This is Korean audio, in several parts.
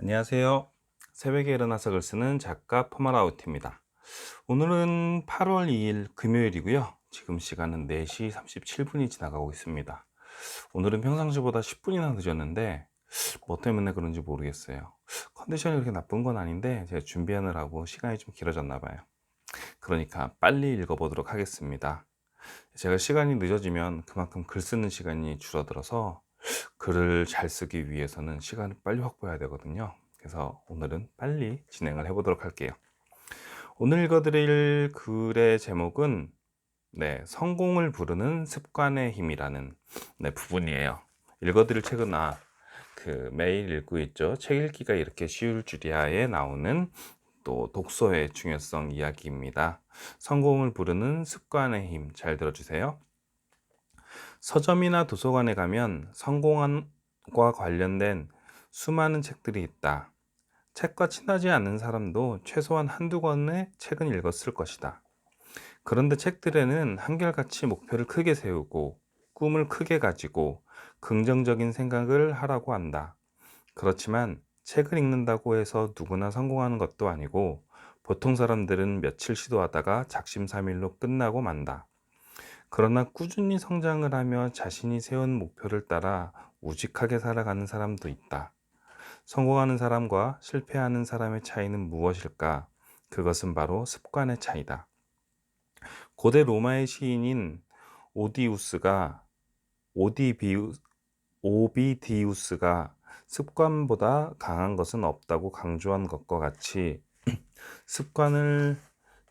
안녕하세요. 새벽에 일어나서 글 쓰는 작가 포마라우티입니다. 오늘은 8월 2일 금요일이고요. 지금 시간은 4시 37분이 지나가고 있습니다. 오늘은 평상시보다 10분이나 늦었는데 뭐 때문에 그런지 모르겠어요. 컨디션이 그렇게 나쁜 건 아닌데 제가 준비하느라고 시간이 좀 길어졌나 봐요. 그러니까 빨리 읽어보도록 하겠습니다. 제가 시간이 늦어지면 그만큼 글 쓰는 시간이 줄어들어서 글을 잘 쓰기 위해서는 시간을 빨리 확보해야 되거든요. 그래서 오늘은 빨리 진행을 해보도록 할게요. 오늘 읽어드릴 글의 제목은 성공을 부르는 습관의 힘이라는 부분이에요. 읽어드릴 책은 매일 읽고 있죠. 책 읽기가 이렇게 쉬울 줄이야에 나오는 또 독서의 중요성 이야기입니다. 성공을 부르는 습관의 힘, 잘 들어주세요. 서점이나 도서관에 가면 성공과 관련된 수많은 책들이 있다. 책과 친하지 않는 사람도 최소한 한두 권의 책은 읽었을 것이다. 그런데 책들에는 한결같이 목표를 크게 세우고 꿈을 크게 가지고 긍정적인 생각을 하라고 한다. 그렇지만 책을 읽는다고 해서 누구나 성공하는 것도 아니고 보통 사람들은 며칠 시도하다가 작심삼일로 끝나고 만다. 그러나 꾸준히 성장을 하며 자신이 세운 목표를 따라 우직하게 살아가는 사람도 있다. 성공하는 사람과 실패하는 사람의 차이는 무엇일까? 그것은 바로 습관의 차이다. 고대 로마의 시인인 오디우스가 오디비우, 오비디우스가 습관보다 강한 것은 없다고 강조한 것과 같이 습관을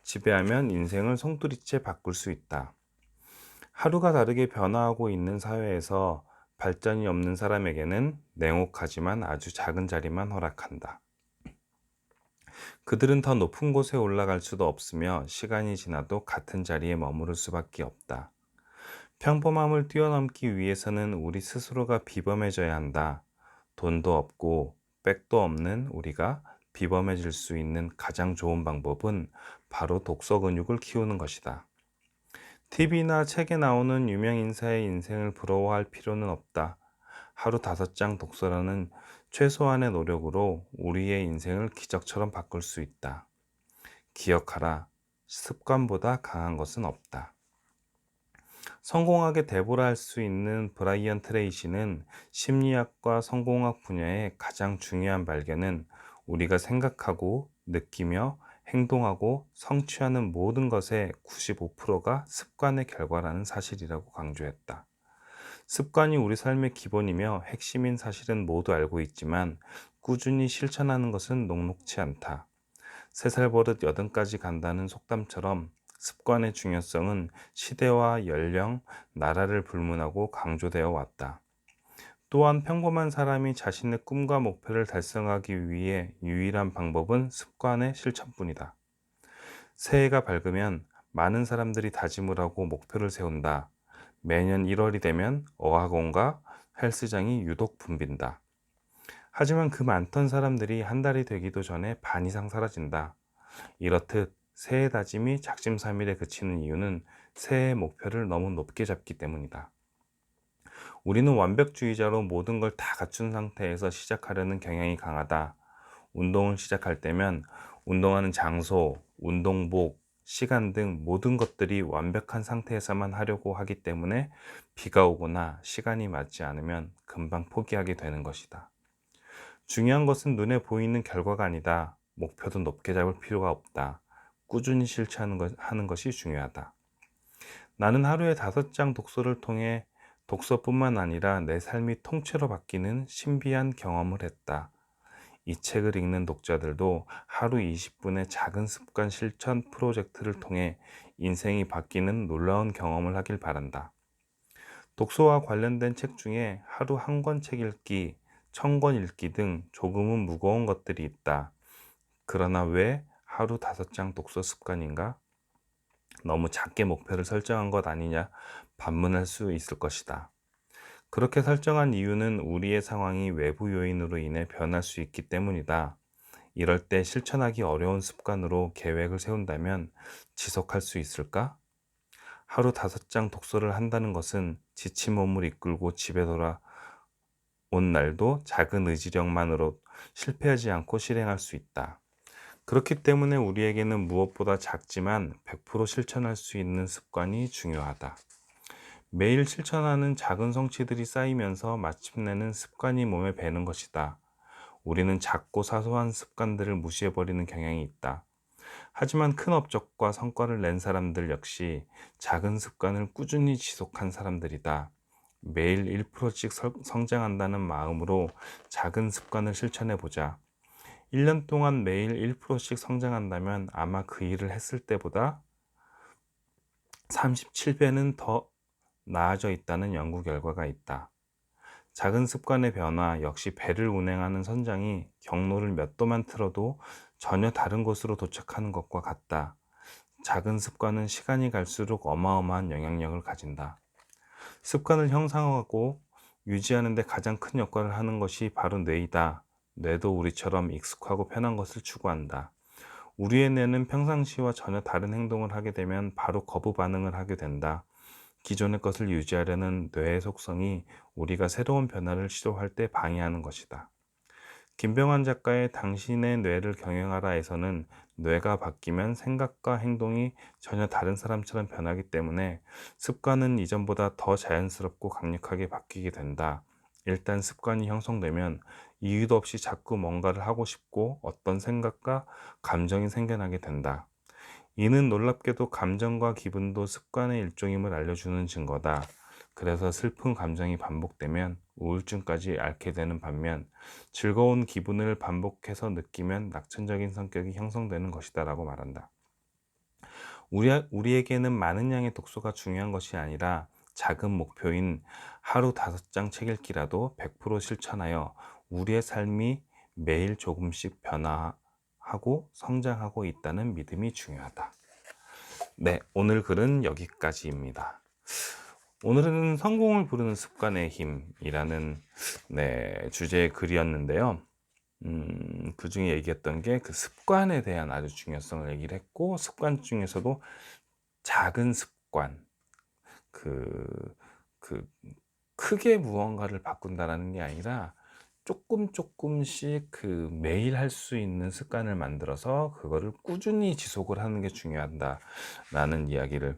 지배하면 인생을 송두리째 바꿀 수 있다. 하루가 다르게 변화하고 있는 사회에서 발전이 없는 사람에게는 냉혹하지만 아주 작은 자리만 허락한다. 그들은 더 높은 곳에 올라갈 수도 없으며 시간이 지나도 같은 자리에 머무를 수밖에 없다. 평범함을 뛰어넘기 위해서는 우리 스스로가 비범해져야 한다. 돈도 없고 백도 없는 우리가 비범해질 수 있는 가장 좋은 방법은 바로 독서 근육을 키우는 것이다. TV나 책에 나오는 유명 인사의 인생을 부러워할 필요는 없다. 하루 5장 독서라는 최소한의 노력으로 우리의 인생을 기적처럼 바꿀 수 있다. 기억하라. 습관보다 강한 것은 없다. 성공하게 대보라 할 수 있는 브라이언 트레이시는 심리학과 성공학 분야의 가장 중요한 발견은 우리가 생각하고 느끼며 행동하고 성취하는 모든 것의 95%가 습관의 결과라는 사실이라고 강조했다. 습관이 우리 삶의 기본이며 핵심인 사실은 모두 알고 있지만 꾸준히 실천하는 것은 녹록치 않다. 3살 버릇 8까지 간다는 속담처럼 습관의 중요성은 시대와 연령, 나라를 불문하고 강조되어 왔다. 또한 평범한 사람이 자신의 꿈과 목표를 달성하기 위해 유일한 방법은 습관의 실천뿐이다. 새해가 밝으면 많은 사람들이 다짐을 하고 목표를 세운다. 매년 1월이 되면 어학원과 헬스장이 유독 붐빈다. 하지만 그 많던 사람들이 한 달이 되기도 전에 반 이상 사라진다. 이렇듯 새해 다짐이 작심삼일에 그치는 이유는 새해 목표를 너무 높게 잡기 때문이다. 우리는 완벽주의자로 모든 걸 다 갖춘 상태에서 시작하려는 경향이 강하다. 운동을 시작할 때면 운동하는 장소, 운동복, 시간 등 모든 것들이 완벽한 상태에서만 하려고 하기 때문에 비가 오거나 시간이 맞지 않으면 금방 포기하게 되는 것이다. 중요한 것은 눈에 보이는 결과가 아니다. 목표도 높게 잡을 필요가 없다. 꾸준히 실천하는 것이 중요하다. 나는 하루에 5장 독서를 통해 독서뿐만 아니라 내 삶이 통째로 바뀌는 신비한 경험을 했다. 이 책을 읽는 독자들도 하루 20분의 작은 습관 실천 프로젝트를 통해 인생이 바뀌는 놀라운 경험을 하길 바란다. 독서와 관련된 책 중에 하루 한 권 책 읽기, 1000권 읽기 등 조금은 무거운 것들이 있다. 그러나 왜 하루 5장 독서 습관인가? 너무 작게 목표를 설정한 것 아니냐 반문할 수 있을 것이다. 그렇게 설정한 이유는 우리의 상황이 외부 요인으로 인해 변할 수 있기 때문이다. 이럴 때 실천하기 어려운 습관으로 계획을 세운다면 지속할 수 있을까? 하루 5장 독서를 한다는 것은 지친 몸을 이끌고 집에 온 날도 작은 의지력만으로 실패하지 않고 실행할 수 있다. 그렇기 때문에 우리에게는 무엇보다 작지만 100% 실천할 수 있는 습관이 중요하다. 매일 실천하는 작은 성취들이 쌓이면서 마침내는 습관이 몸에 배는 것이다. 우리는 작고 사소한 습관들을 무시해버리는 경향이 있다. 하지만 큰 업적과 성과를 낸 사람들 역시 작은 습관을 꾸준히 지속한 사람들이다. 매일 1%씩 성장한다는 마음으로 작은 습관을 실천해 보자. 1년 동안 매일 1%씩 성장한다면 아마 그 일을 했을 때보다 37배는 더 나아져 있다는 연구 결과가 있다. 작은 습관의 변화 역시 배를 운행하는 선장이 경로를 몇 도만 틀어도 전혀 다른 곳으로 도착하는 것과 같다. 작은 습관은 시간이 갈수록 어마어마한 영향력을 가진다. 습관을 형성하고 유지하는 데 가장 큰 역할을 하는 것이 바로 뇌이다. 뇌도 우리처럼 익숙하고 편한 것을 추구한다. 우리의 뇌는 평상시와 전혀 다른 행동을 하게 되면 바로 거부 반응을 하게 된다. 기존의 것을 유지하려는 뇌의 속성이 우리가 새로운 변화를 시도할 때 방해하는 것이다. 김병환 작가의 당신의 뇌를 경영하라에서는 뇌가 바뀌면 생각과 행동이 전혀 다른 사람처럼 변하기 때문에 습관은 이전보다 더 자연스럽고 강력하게 바뀌게 된다. 일단 습관이 형성되면 이유도 없이 자꾸 뭔가를 하고 싶고 어떤 생각과 감정이 생겨나게 된다. 이는 놀랍게도 감정과 기분도 습관의 일종임을 알려주는 증거다. 그래서 슬픈 감정이 반복되면 우울증까지 앓게 되는 반면 즐거운 기분을 반복해서 느끼면 낙천적인 성격이 형성되는 것이다 라고 말한다. 우리에게는 많은 양의 독서가 중요한 것이 아니라 작은 목표인 하루 5장 책 읽기라도 100% 실천하여 우리의 삶이 매일 조금씩 변화하고 성장하고 있다는 믿음이 중요하다. 네, 오늘 글은 여기까지입니다. 오늘은 성공을 부르는 습관의 힘이라는 주제의 글이었는데요. 그 중에 얘기했던 게 그 습관에 대한 아주 중요성을 얘기를 했고, 습관 중에서도 작은 습관, 그, 그, 크게 무언가를 바꾼다라는 게 아니라 조금씩 그 매일 할 수 있는 습관을 만들어서 그거를 꾸준히 지속을 하는 게 중요하다라는 이야기를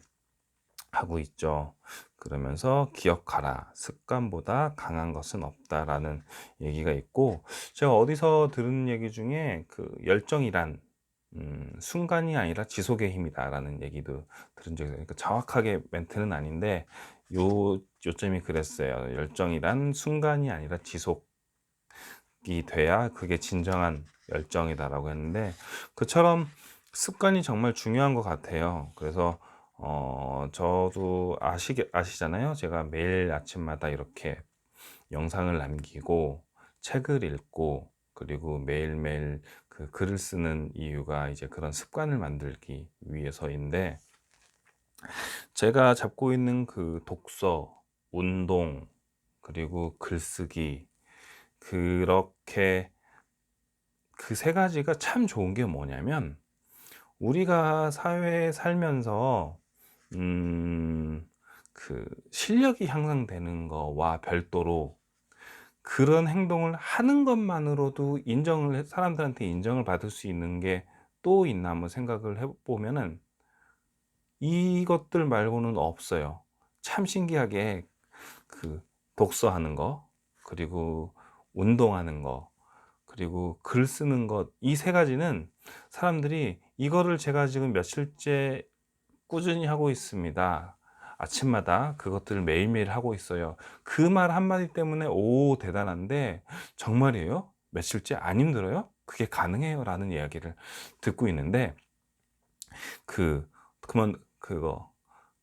하고 있죠. 그러면서 기억하라. 습관보다 강한 것은 없다라는 얘기가 있고, 제가 어디서 들은 얘기 중에 그 열정이란 순간이 아니라 지속의 힘이다라는 얘기도 들은 적이 있어요. 그러니까 정확하게 멘트는 아닌데 요점이 그랬어요. 열정이란 순간이 아니라 지속이 돼야 그게 진정한 열정이다라고 했는데, 그처럼 습관이 정말 중요한 것 같아요. 그래서 저도 아시잖아요. 제가 매일 아침마다 이렇게 영상을 남기고 책을 읽고 그리고 매일매일 그 글을 쓰는 이유가 이제 그런 습관을 만들기 위해서인데, 제가 잡고 있는 그 독서, 운동, 그리고 글쓰기, 그렇게 그 세 가지가 참 좋은 게 뭐냐면, 우리가 사회에 살면서 음, 그 실력이 향상되는 거와 별도로 그런 행동을 하는 것만으로도 사람들한테 인정을 받을 수 있는 게 또 있나 한번 생각을 해보면은 이것들 말고는 없어요. 참 신기하게 그 독서하는 거, 그리고 운동하는 거, 그리고 글 쓰는 것, 이 세 가지는 사람들이 이거를 제가 지금 며칠째 꾸준히 하고 있습니다. 아침마다 그것들을 매일매일 하고 있어요. 그 말 한마디 때문에 오, 대단한데 정말이에요? 며칠째 안 힘들어요? 그게 가능해요? 라는 이야기를 듣고 있는데, 그러면 그거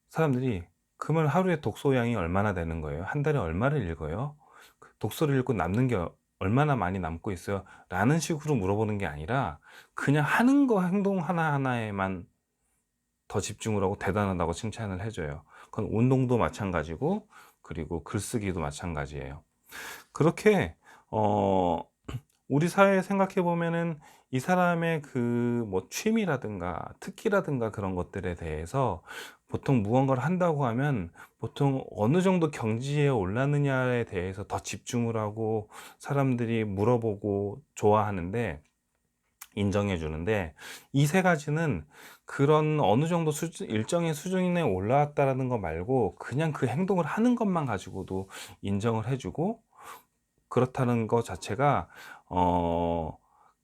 사람들이 그러면 하루에 독서량이 얼마나 되는 거예요? 한 달에 얼마를 읽어요? 독서를 읽고 남는 게 얼마나 많이 남고 있어요? 라는 식으로 물어보는 게 아니라 그냥 하는 거, 행동 하나하나에만 더 집중을 하고 대단하다고 칭찬을 해줘요. 그건 운동도 마찬가지고 그리고 글쓰기도 마찬가지예요. 그렇게 어, 우리 사회에 생각해 보면은 이 사람의 그 뭐 취미라든가 특기라든가 그런 것들에 대해서 보통 무언가를 한다고 하면 보통 어느 정도 경지에 올랐느냐에 대해서 더 집중을 하고 사람들이 물어보고 좋아하는데, 인정해 주는데, 이 세 가지는 그런 어느 정도 수준, 일정의 수준에 올라왔다라는 거 말고 그냥 그 행동을 하는 것만 가지고도 인정을 해 주고, 그렇다는 거 자체가 어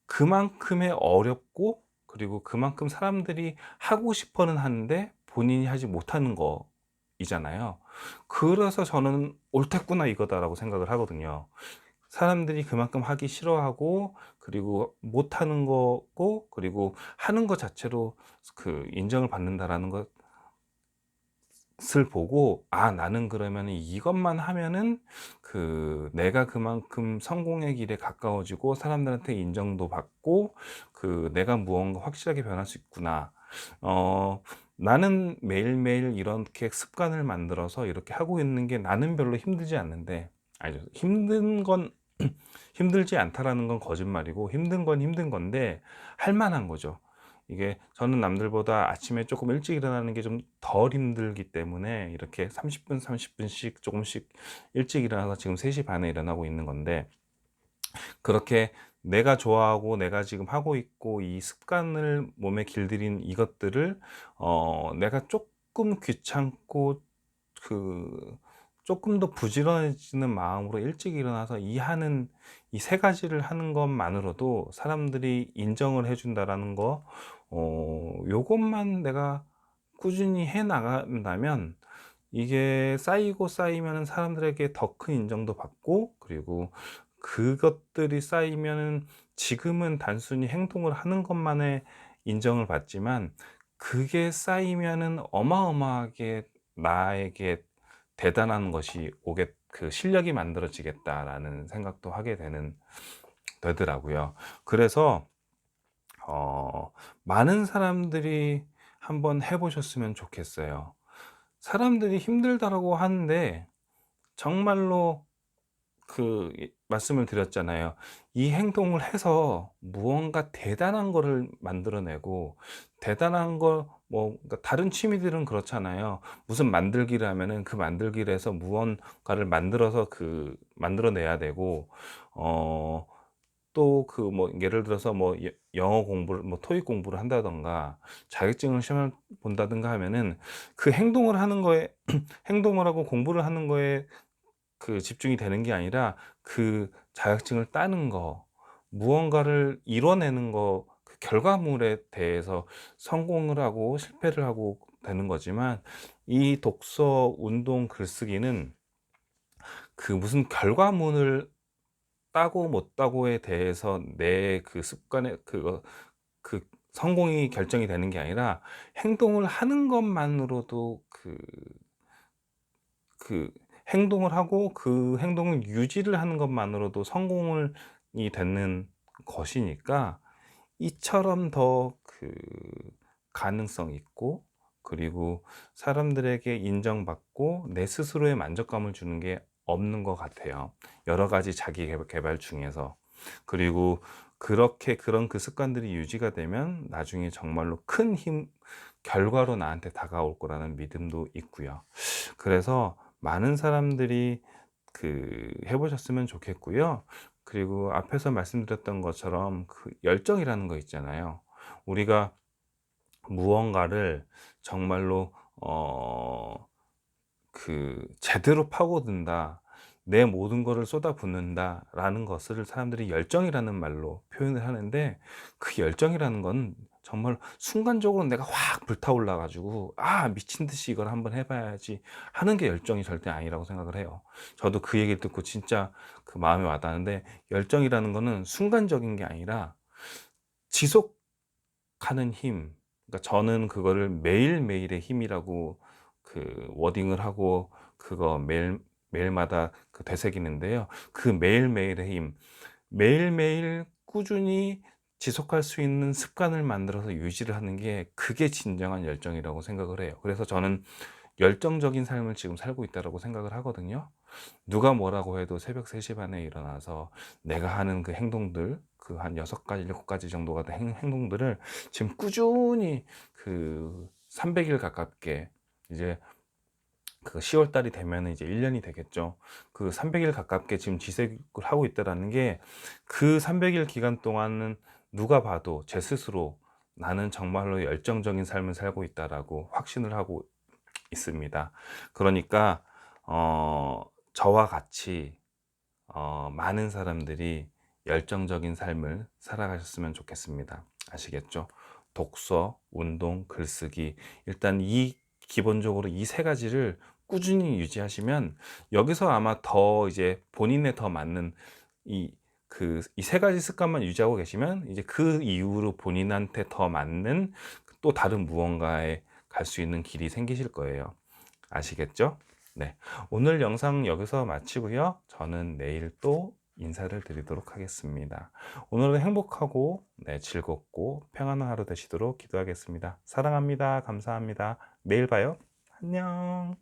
그만큼의 어렵고, 그리고 그만큼 사람들이 하고 싶어는 하는데 본인이 하지 못하는 거이잖아요. 그래서 저는 '옳댔구나 이거다.'라고 생각을 하거든요. 사람들이 그만큼 하기 싫어하고, 그리고 못하는 거고, 그리고 하는 것 자체로 인정을 받는다라는 것을 보고, '아 나는 그러면은 이것만 하면은 내가 그만큼 성공의 길에 가까워지고 사람들한테 인정도 받고 내가 무언가 확실하게 변할 수 있구나. 어 나는 매일매일 이렇게 습관을 만들어서 이렇게 하고 있는 게 나는 별로 힘들지 않는데.' 아니죠. 힘든 건 힘들지 않다라는 건 거짓말이고, 힘든 건 힘든 건데 할 만한 거죠. 이게 저는 남들보다 아침에 조금 일찍 일어나는 게 좀 덜 힘들기 때문에 이렇게 30분 30분씩 조금씩 일찍 일어나서 지금 3시 반에 일어나고 있는 건데, 그렇게 내가 좋아하고 내가 지금 하고 있고 이 습관을 몸에 길들인 이것들을 내가 조금 귀찮고 그 조금 더 부지런해지는 마음으로 일찍 일어나서 이 세 가지를 하는 것만으로도 사람들이 인정을 해 준다라는 거, 요것만 내가 꾸준히 해 나간다면 이게 쌓이고 쌓이면은 사람들에게 더 큰 인정도 받고, 그리고 그것들이 쌓이면은 지금은 단순히 행동을 하는 것만의 인정을 받지만, 그게 쌓이면은 어마어마하게 나에게 대단한 것이 실력이 만들어지겠다라는 생각도 하게 되더라고요. 그래서 많은 사람들이 한번 해 보셨으면 좋겠어요. 사람들이 힘들다라고 하는데 정말로 말씀을 드렸잖아요. 이 행동을 해서 무언가 대단한 거를 만들어내고, 대단한 걸 그러니까 다른 취미들은 그렇잖아요. 무슨 만들기를 하면은 그 만들기를 해서 무언가를 만들어서 만들어내야 되고, 어 또 예를 들어서 영어 공부를 토익 공부를 한다든가 자격증을 시험을 본다든가 하면은 그 행동을 하는 거에 행동을 하고 공부를 하는 거에 집중이 되는 게 아니라 자격증을 따는 거, 무언가를 이뤄내는 거, 그 결과물에 대해서 성공을 하고 실패를 하고 되는 거지만, 이 독서, 운동, 글쓰기는 무슨 결과물을 따고 못 따고에 대해서 내 습관의 그 성공이 결정이 되는 게 아니라, 행동을 하는 것만으로도 그 행동을 하고 그 행동을 유지를 하는 것만으로도 성공을 이 되는 것이니까, 이처럼 더 가능성 있고, 그리고 사람들에게 인정받고 내 스스로의 만족감을 주는 게 없는 것 같아요. 여러 가지 자기 개발 중에서. 그리고 그런 습관들이 유지가 되면 나중에 정말로 큰 결과로 나한테 다가올 거라는 믿음도 있고요. 그래서 많은 사람들이 해 보셨으면 좋겠고요. 그리고 앞에서 말씀드렸던 것처럼 열정이라는 거 있잖아요. 우리가 무언가를 정말로 제대로 파고든다, 내 모든 거를 쏟아붓는다라는 것을 사람들이 열정이라는 말로 표현을 하는데, 그 열정이라는 건 정말 순간적으로 내가 확 불타올라 가지고 '아 미친 듯이 이걸 한번 해 봐야지.' 하는 게 열정이 절대 아니라고 생각을 해요. 저도 그 얘기를 듣고 진짜 마음에 와 닿는데, 열정이라는 거는 순간적인 게 아니라 지속하는 힘, 그러니까 저는 그거를 매일매일의 힘이라고 워딩을 하고 매일마다 되새기는데요. 매일매일의 힘, 매일매일 꾸준히 지속할 수 있는 습관을 만들어서 유지를 하는 게, 그게 진정한 열정이라고 생각을 해요. 그래서 저는 열정적인 삶을 지금 살고 있다고 생각을 하거든요. 누가 뭐라고 해도 새벽 3시 반에 일어나서 내가 하는 행동들, 한 6가지 7가지 정도가 된 행동들을 지금 꾸준히 300일 가깝게 이제 그 10월 달이 되면 이제 1년이 되겠죠. 그 300일 가깝게 지금 지색을 하고 있다라는 게, 그 300일 기간 동안은 누가 봐도 제 스스로 나는 정말로 열정적인 삶을 살고 있다라고 확신을 하고 있습니다. 그러니까 저와 같이 많은 사람들이 열정적인 삶을 살아가셨으면 좋겠습니다. 아시겠죠? 독서, 운동, 글쓰기. 일단 기본적으로 이 세 가지를 꾸준히 유지하시면, 여기서 아마 더 이제 본인에 더 맞는 이 세 가지 습관만 유지하고 계시면, 이제 그 이후로 본인한테 더 맞는 또 다른 무언가에 갈 수 있는 길이 생기실 거예요. 아시겠죠? 네. 오늘 영상 여기서 마치고요. 저는 내일 또 인사를 드리도록 하겠습니다. 오늘은 행복하고, 네, 즐겁고 평안한 하루 되시도록 기도하겠습니다. 사랑합니다. 감사합니다. 내일 봐요. 안녕.